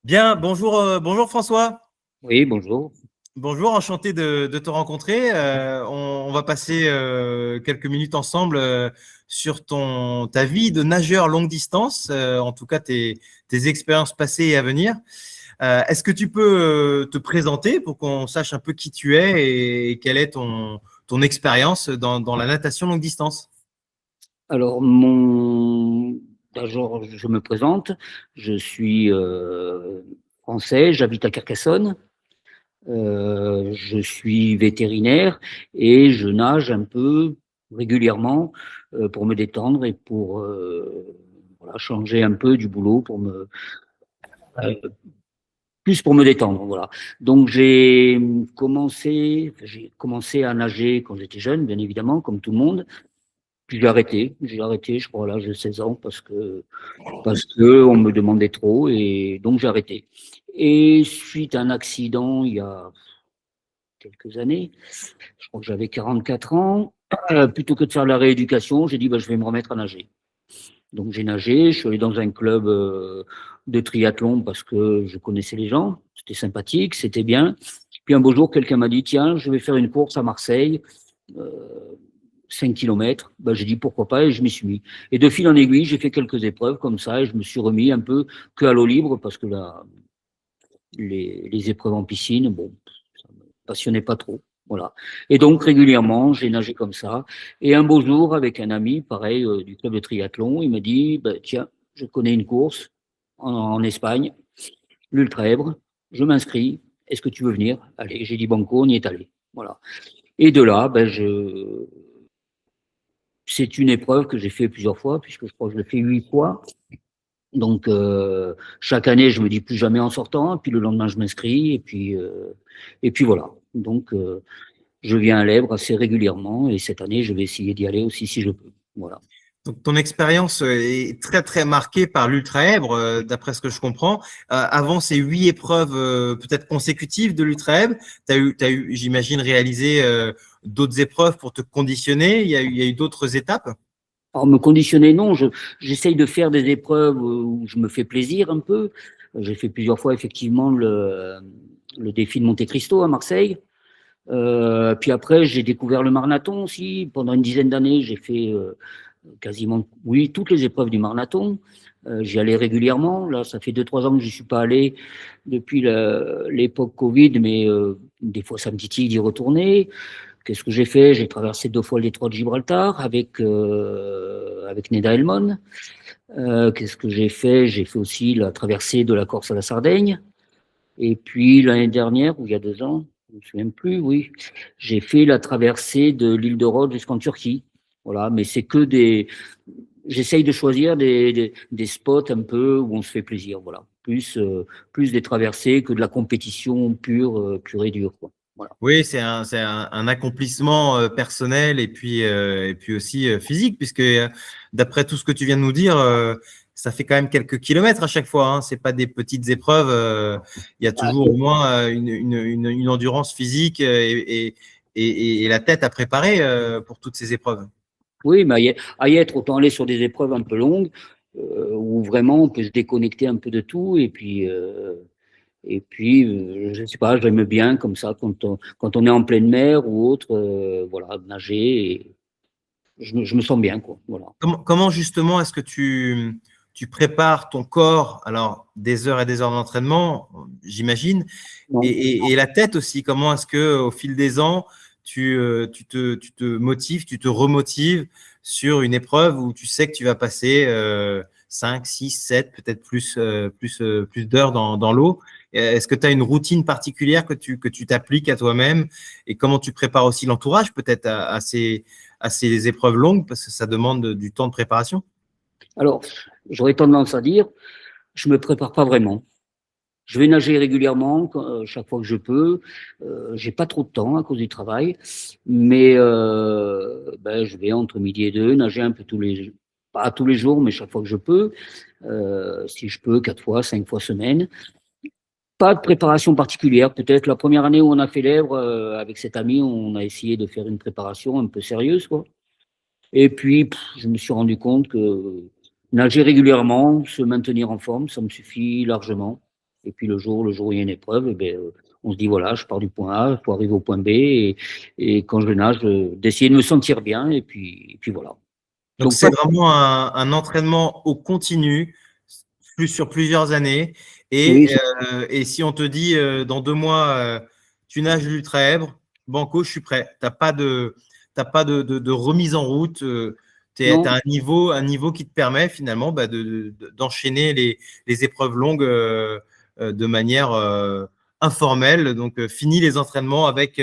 Bien, bonjour, bonjour François. Oui, bonjour. Bonjour, enchanté de te rencontrer. On va passer quelques minutes ensemble sur ta vie de nageur longue distance, en tout cas tes expériences passées et à venir. Est-ce que tu peux te présenter pour qu'on sache un peu qui tu es et quelle est ton expérience dans la natation longue distance? Alors, d'abord, je me présente. Je suis français, j'habite à Carcassonne. Je suis vétérinaire et je nage un peu régulièrement pour me détendre et pour voilà, changer un peu du boulot euh, plus pour me détendre. Voilà. Donc, j'ai commencé à nager quand j'étais jeune, bien évidemment, comme tout le monde. Puis j'ai arrêté, je crois, à l'âge de 16 ans parce que on me demandait trop et donc j'ai arrêté. Et suite à un accident il y a quelques années, je crois que j'avais 44 ans, plutôt que de faire de la rééducation, j'ai dit bah, je vais me remettre à nager. Donc j'ai nagé, je suis allé dans un club de triathlon parce que je connaissais les gens, c'était sympathique, c'était bien. Puis un beau jour, quelqu'un m'a dit tiens, je vais faire une course à Marseille. Euh, 5 kilomètres, ben, j'ai dit pourquoi pas et je m'y suis mis. Et de fil en aiguille, j'ai fait quelques épreuves comme ça et je me suis remis un peu que à l'eau libre parce que là, les épreuves en piscine, bon, ça me passionnait pas trop. Voilà. Et donc régulièrement, j'ai nagé comme ça. Et un beau jour, avec un ami, pareil, du club de triathlon, il m'a dit, ben, tiens, je connais une course en Espagne, l'Ultra Èbre, je m'inscris, est-ce que tu veux venir? Allez, j'ai dit banco, on y est allé. Voilà. Et de là, ben, c'est une épreuve que j'ai fait plusieurs fois, puisque je crois que je l'ai fait 8 fois. Donc, chaque année, je me dis plus jamais en sortant, puis le lendemain, je m'inscris, et puis voilà. Donc, je viens à l'Èbre assez régulièrement, et cette année, je vais essayer d'y aller aussi si je peux. Voilà. Donc, ton expérience est très, très marquée par l'Ultra Èbre, d'après ce que je comprends. Avant ces 8 épreuves peut-être consécutives de l'Ultra Èbre, t'as eu, j'imagine, réalisé d'autres épreuves pour te conditionner. Il y a eu d'autres étapes? Alors, me conditionner, non, j'essaye de faire des épreuves où je me fais plaisir un peu. J'ai fait plusieurs fois, effectivement, le défi de Monte Cristo à Marseille. Puis après, j'ai découvert le marathon aussi. Pendant une dizaine d'années, j'ai fait quasiment, oui, toutes les épreuves du marathon. J'y allais régulièrement. Là, ça fait 2, 3 ans que je n'y suis pas allé depuis l'époque Covid, mais des fois, ça me titille d'y retourner. Qu'est-ce que j'ai fait? J'ai traversé 2 fois le détroit de Gibraltar avec Neda Elmon. Qu'est-ce que j'ai fait? J'ai fait aussi la traversée de la Corse à la Sardaigne. Et puis l'année dernière, ou il y a 2 ans, je ne me souviens plus, oui, j'ai fait la traversée de l'île de Rhodes jusqu'en Turquie. Voilà, mais c'est que des. J'essaye de choisir des spots un peu où on se fait plaisir. Voilà, plus des traversées que de la compétition pure et dure, quoi. Voilà. Oui, c'est un accomplissement personnel et puis aussi physique, puisque d'après tout ce que tu viens de nous dire, ça fait quand même quelques kilomètres à chaque fois. Hein. C'est pas des petites épreuves. Il y a toujours au moins une endurance physique et la tête à préparer pour toutes ces épreuves. Oui, mais à y être, autant aller sur des épreuves un peu longues, où vraiment on peut se déconnecter un peu de tout, je ne sais pas, j'aime bien comme ça, quand on est en pleine mer ou autre, voilà, nager, et je me sens bien, quoi, voilà. Comment justement est-ce que tu prépares ton corps, alors des heures et des heures d'entraînement, j'imagine, Non. et la tête aussi, comment est-ce que au fil des ans, tu te motives, tu te remotives sur une épreuve où tu sais que tu vas passer 5, 6, 7, peut-être plus d'heures dans l'eau. Est-ce que tu as une routine particulière que tu t'appliques à toi-même et comment tu prépares aussi l'entourage peut-être à ces épreuves longues parce que ça demande du temps de préparation? Alors, j'aurais tendance à dire, je me prépare pas vraiment. Je vais nager régulièrement, chaque fois que je peux. J'ai pas trop de temps à cause du travail, mais ben, je vais entre midi et deux nager un peu pas tous les jours, mais chaque fois que je peux. Si je peux, 4 fois, 5 fois semaine. Pas de préparation particulière. Peut-être la première année où on a fait l'Èbre, avec cet ami, on a essayé de faire une préparation un peu sérieuse, quoi. Et puis, je me suis rendu compte que nager régulièrement, se maintenir en forme, ça me suffit largement. Et puis le jour où il y a une épreuve, eh ben, on se dit voilà, je pars du point A, il faut arriver au point B. Et quand je nage, d'essayer de me sentir bien. Et puis voilà. Donc, Donc pas c'est vraiment un entraînement au continu, sur plusieurs années. oui, Et si on te dit dans 2 mois, tu nages l'Ultra Èbre, Banco, je suis prêt. T'as pas de remise en route. Tu as non. un niveau qui te permet finalement bah, d'enchaîner les épreuves longues de manière informelle. Donc, fini les entraînements avec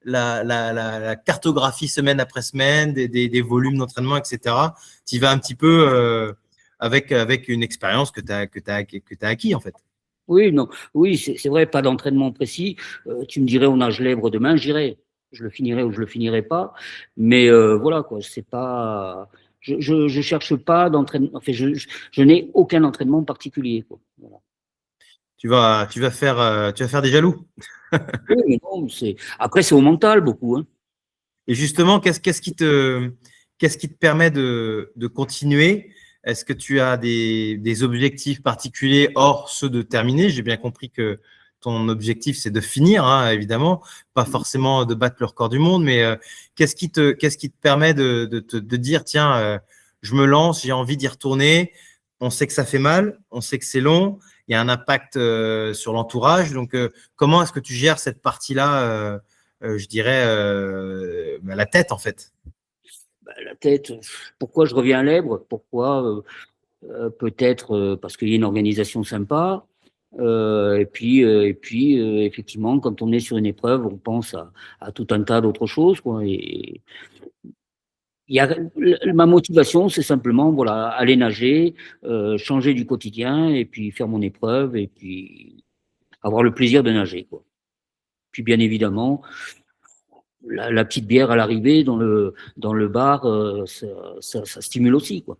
la cartographie semaine après semaine, des volumes d'entraînement, etc. Tu y vas un petit peu avec une expérience que tu as acquis, en fait. Oui, non, oui, c'est vrai, pas d'entraînement précis. Tu me dirais on nage l'Èbre demain, j'irai. Je le finirai ou je le finirai pas. Mais voilà quoi, c'est pas. Je cherche pas d'entraînement. Enfin, je n'ai aucun entraînement particulier, quoi. Voilà. Tu vas faire des jaloux. Oui, mais non, après c'est au mental beaucoup, hein. Et justement, qu'est-ce qui te permet de continuer? Est-ce que tu as des objectifs particuliers hors ceux de terminer? J'ai bien compris que ton objectif, c'est de finir, hein, évidemment, pas forcément de battre le record du monde, mais qu'est-ce qui te permet de dire, tiens, je me lance, j'ai envie d'y retourner. On sait que ça fait mal, on sait que c'est long, il y a un impact sur l'entourage. Donc, comment est-ce que tu gères cette partie-là je dirais, la tête, en fait. Bah, la tête, pourquoi je reviens à l'Èbre? Pourquoi peut-être parce qu'il y a une organisation sympa. Et puis, effectivement, quand on est sur une épreuve, on pense à tout un tas d'autres choses, quoi. Et ma motivation, c'est simplement, voilà, aller nager, changer du quotidien, et puis faire mon épreuve, et puis avoir le plaisir de nager, quoi. Puis, bien évidemment, la petite bière à l'arrivée dans le bar, ça stimule aussi, quoi.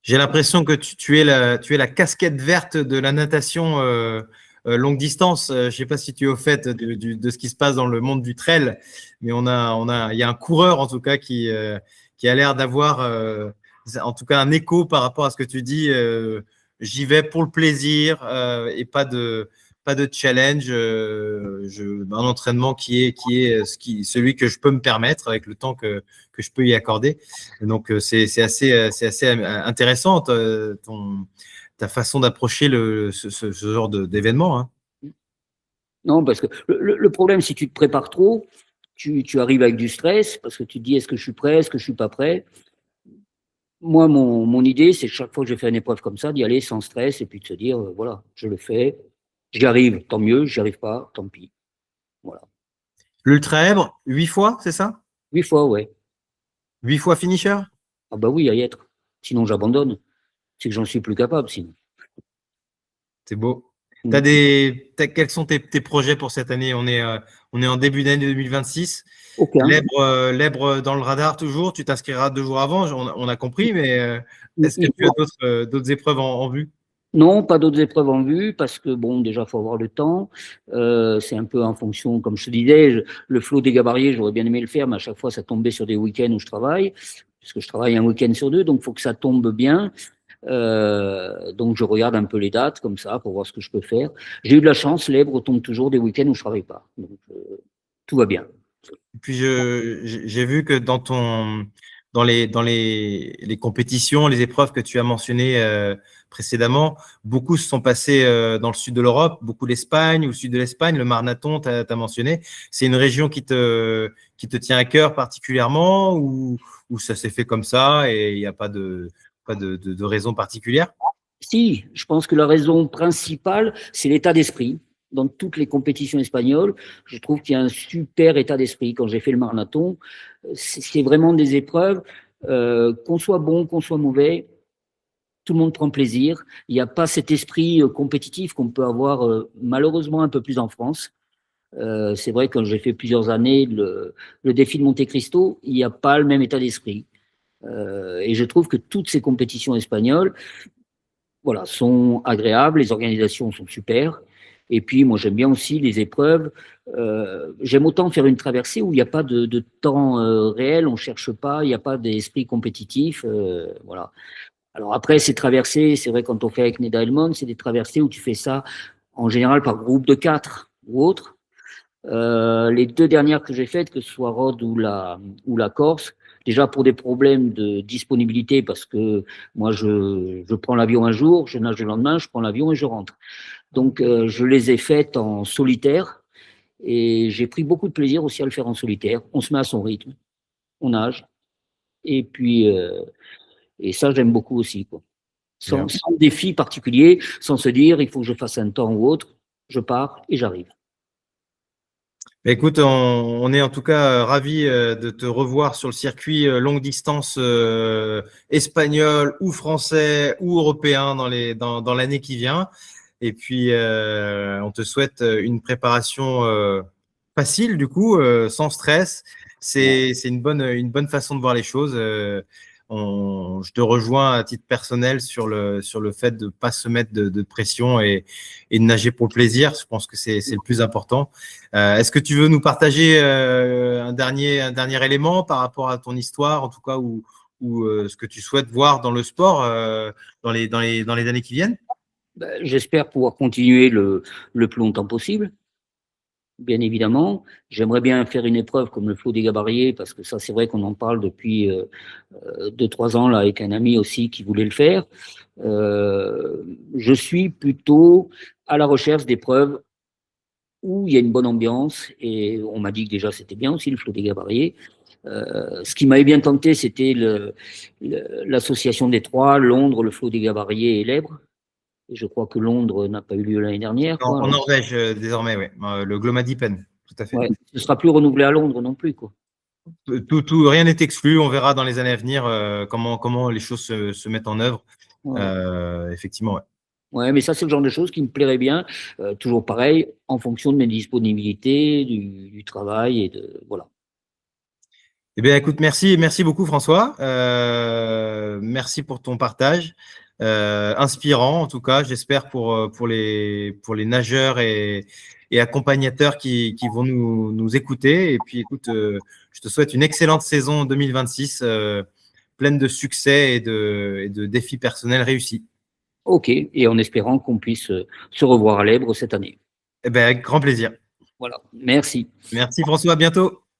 J'ai l'impression que tu es la casquette verte de la natation longue distance. Je ne sais pas si tu es au fait de ce qui se passe dans le monde du trail, mais il y a un coureur en tout cas qui a l'air d'avoir en tout cas un écho par rapport à ce que tu dis. J'y vais pour le plaisir et pas de challenge. Un entraînement qui est celui que je peux me permettre avec le temps que je peux y accorder. Donc, c'est assez intéressant ta façon d'approcher ce genre d'événement. Hein. Non, parce que le problème, si tu te prépares trop, tu arrives avec du stress parce que tu te dis est-ce que je suis prêt, est-ce que je suis pas prêt. Moi, mon idée, c'est chaque fois que je fais une épreuve comme ça, d'y aller sans stress et puis de se dire voilà, je le fais, j'y arrive, tant mieux, j'y arrive pas, tant pis. Voilà. L'Ultra Èbre, 8 fois, c'est ça? 8 fois, ouais. 8 fois finisher? Ah bah oui, à y être. Sinon, j'abandonne. C'est que j'en suis plus capable, sinon. C'est beau. Mm. Quels sont tes projets pour cette année? On est en début d'année 2026. Aucun. L'Èbre dans le radar toujours. Tu t'inscriras 2 jours avant, on a compris, mais est-ce que Il tu as faut- d'autres épreuves en vue? Non, pas d'autres épreuves en vue parce que bon, déjà, faut avoir le temps. C'est un peu en fonction, comme je te disais, le flot des gabarriers, j'aurais bien aimé le faire, mais à chaque fois, ça tombait sur des week-ends où je travaille, puisque je travaille un week-end sur deux, donc il faut que ça tombe bien. Donc je regarde un peu les dates comme ça pour voir ce que je peux faire. J'ai eu de la chance, l'Èbre tombe toujours des week-ends où je travaille pas, donc tout va bien. Et puis, j'ai vu que dans les compétitions, les épreuves que tu as mentionnées précédemment, beaucoup se sont passées dans le sud de l'Europe, beaucoup l'Espagne ou le sud de l'Espagne, le Marnaton, tu as mentionné. C'est une région qui te tient à cœur particulièrement ou ça s'est fait comme ça et il n'y a pas de raison particulière? Si, je pense que la raison principale, c'est l'état d'esprit. Dans toutes les compétitions espagnoles, je trouve qu'il y a un super état d'esprit. Quand j'ai fait le marathon, c'est vraiment des épreuves, qu'on soit bon, qu'on soit mauvais, tout le monde prend plaisir. Il n'y a pas cet esprit compétitif qu'on peut avoir malheureusement un peu plus en France. C'est vrai que quand j'ai fait plusieurs années le défi de Monte Cristo, il n'y a pas le même état d'esprit. Et je trouve que toutes ces compétitions espagnoles, voilà, sont agréables, les organisations sont super. Et puis, moi, j'aime bien aussi les épreuves. J'aime autant faire une traversée où il n'y a pas de temps réel, on ne cherche pas, il n'y a pas d'esprit compétitif. Voilà. Alors après, ces traversées, c'est vrai, quand on fait avec Neda Elmon, c'est des traversées où tu fais ça en général par groupe de 4 ou autre. Les 2 dernières que j'ai faites, que ce soit Rhodes ou la Corse, déjà pour des problèmes de disponibilité, parce que moi, je prends l'avion un jour, je nage le lendemain, je prends l'avion et je rentre. Donc, je les ai faites en solitaire et j'ai pris beaucoup de plaisir aussi à le faire en solitaire. On se met à son rythme, on nage et puis, et ça, j'aime beaucoup aussi, quoi. Bien. Sans défi particulier, sans se dire il faut que je fasse un temps ou autre, je pars et j'arrive. Écoute, on est en tout cas ravis de te revoir sur le circuit longue distance espagnol ou français ou européen dans l'année qui vient. Et puis, on te souhaite une préparation facile, du coup, sans stress. C'est une bonne façon de voir les choses. Je te rejoins à titre personnel sur le fait de ne pas se mettre de pression et de nager pour le plaisir. Je pense que c'est le plus important. Est-ce que tu veux nous partager un dernier élément par rapport à ton histoire, en tout cas, ou ce que tu souhaites voir dans le sport dans les années qui viennent? Ben, j'espère pouvoir continuer le plus longtemps possible. Bien évidemment, j'aimerais bien faire une épreuve comme le flot des Gabariers, parce que ça, c'est vrai qu'on en parle depuis 2-3 ans là, avec un ami aussi qui voulait le faire. Je suis plutôt à la recherche d'épreuves où il y a une bonne ambiance, et on m'a dit que déjà c'était bien aussi le flot des Gabariers. Ce qui m'avait bien tenté, c'était l'association des trois, Londres, le flot des Gabariers et l'Èbre. Et je crois que Londres n'a pas eu lieu l'année dernière, quoi. En Alors, Norvège, désormais, oui. Le Glomadipen, tout à fait. ouais, ce sera plus renouvelé à Londres non plus, quoi. Rien n'est exclu. On verra dans les années à venir comment les choses se mettent en œuvre. Ouais. Effectivement, ouais. Ouais, mais ça, c'est le genre de choses qui me plairait bien. Toujours pareil, en fonction de mes disponibilités, du travail et de voilà. Eh bien, écoute, merci beaucoup, François. Merci pour ton partage. Inspirant, en tout cas, j'espère pour les nageurs et accompagnateurs qui vont nous écouter. Et puis, écoute, je te souhaite une excellente saison 2026, pleine de succès et de défis personnels réussis. OK, et en espérant qu'on puisse se revoir à l'Èbre cette année. Eh bien, avec grand plaisir. Voilà, merci. Merci, François. À bientôt.